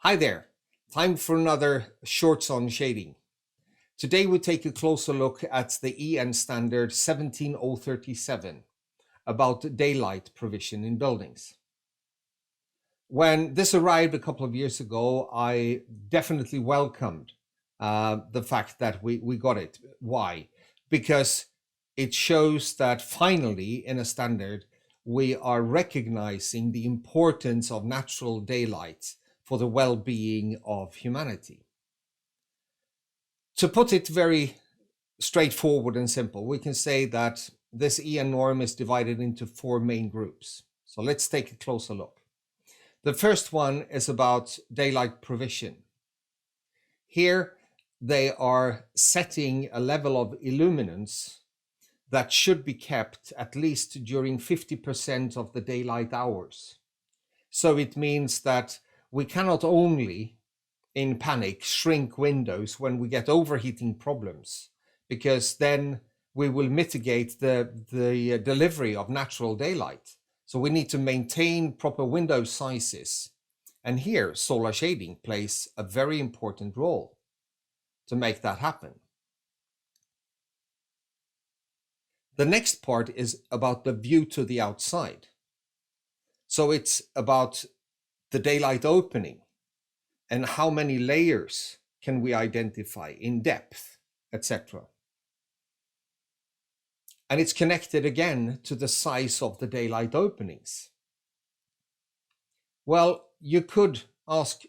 Hi there, time for another Shorts on Shading. Today we take a closer look at the EN standard 17037 about daylight provision in buildings. When this arrived a couple of years ago, I definitely welcomed the fact that we got it. Why? Because it shows that finally in a standard we are recognizing the importance of natural daylight for the well-being of humanity. To put it very straightforward and simple, we can say that this EN norm is divided into four main groups. So let's take a closer look. The first one is about daylight provision. Here they are setting a level of illuminance that should be kept at least during 50% of the daylight hours. So it means that we cannot only, in panic, shrink windows when we get overheating problems, because then we will mitigate the delivery of natural daylight. So we need to maintain proper window sizes. And here, solar shading plays a very important role to make that happen. The next part is about the view to the outside. So it's about the daylight opening and how many layers can we identify in depth, etc. And it's connected again to the size of the daylight openings. Well, you could ask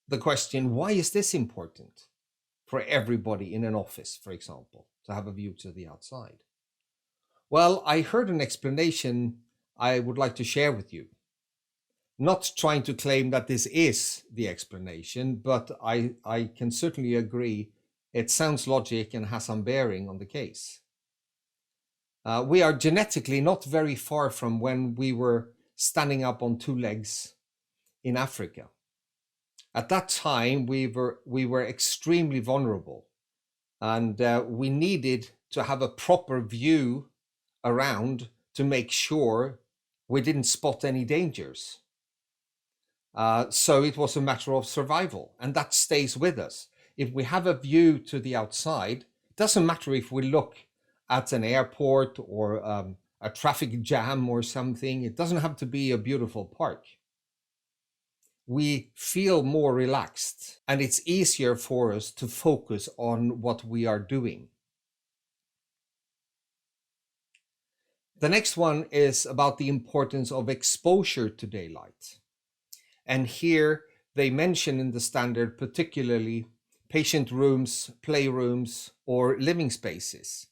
the question, why is this important for everybody in an office, for example, to have a view to the outside? Well, I heard an explanation I would like to share with you. Not trying to claim that this is the explanation, but I can certainly agree it sounds logic and has some bearing on the case. We are genetically not very far from when we were standing up on two legs in Africa. At that time, we were extremely vulnerable, and we needed to have a proper view around to make sure we didn't spot any dangers. So it was a matter of survival, and that stays with us. If we have a view to the outside, it doesn't matter if we look at an airport or a traffic jam or something. It doesn't have to be a beautiful park. We feel more relaxed, and it's easier for us to focus on what we are doing. The next one is about the importance of exposure to daylight. And here they mention in the standard particularly patient rooms, playrooms, or living spaces.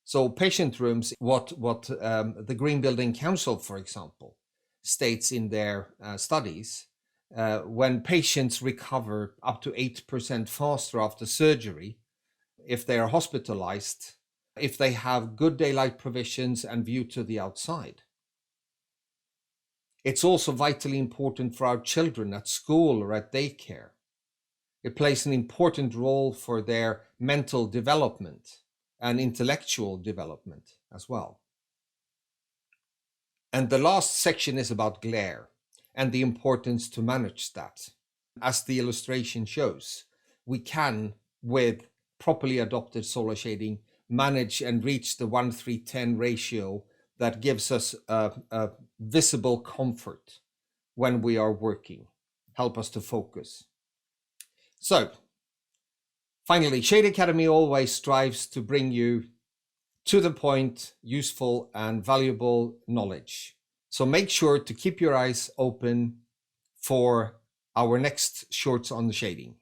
So patient rooms, what the Green Building Council, for example, states in their studies, when patients recover up to 8% faster after surgery, if they are hospitalized, if they have good daylight provisions and view to the outside. It's also vitally important for our children at school or at daycare. It plays an important role for their mental development and intellectual development as well. And the last section is about glare and the importance to manage that. As the illustration shows, we can, with properly adopted solar shading, manage and reach the 1:3:10 ratio that gives us a visible comfort when we are working, help us to focus. So, finally, Shade Academy always strives to bring you to the point, useful and valuable knowledge. So make sure to keep your eyes open for our next Shorts on the Shading.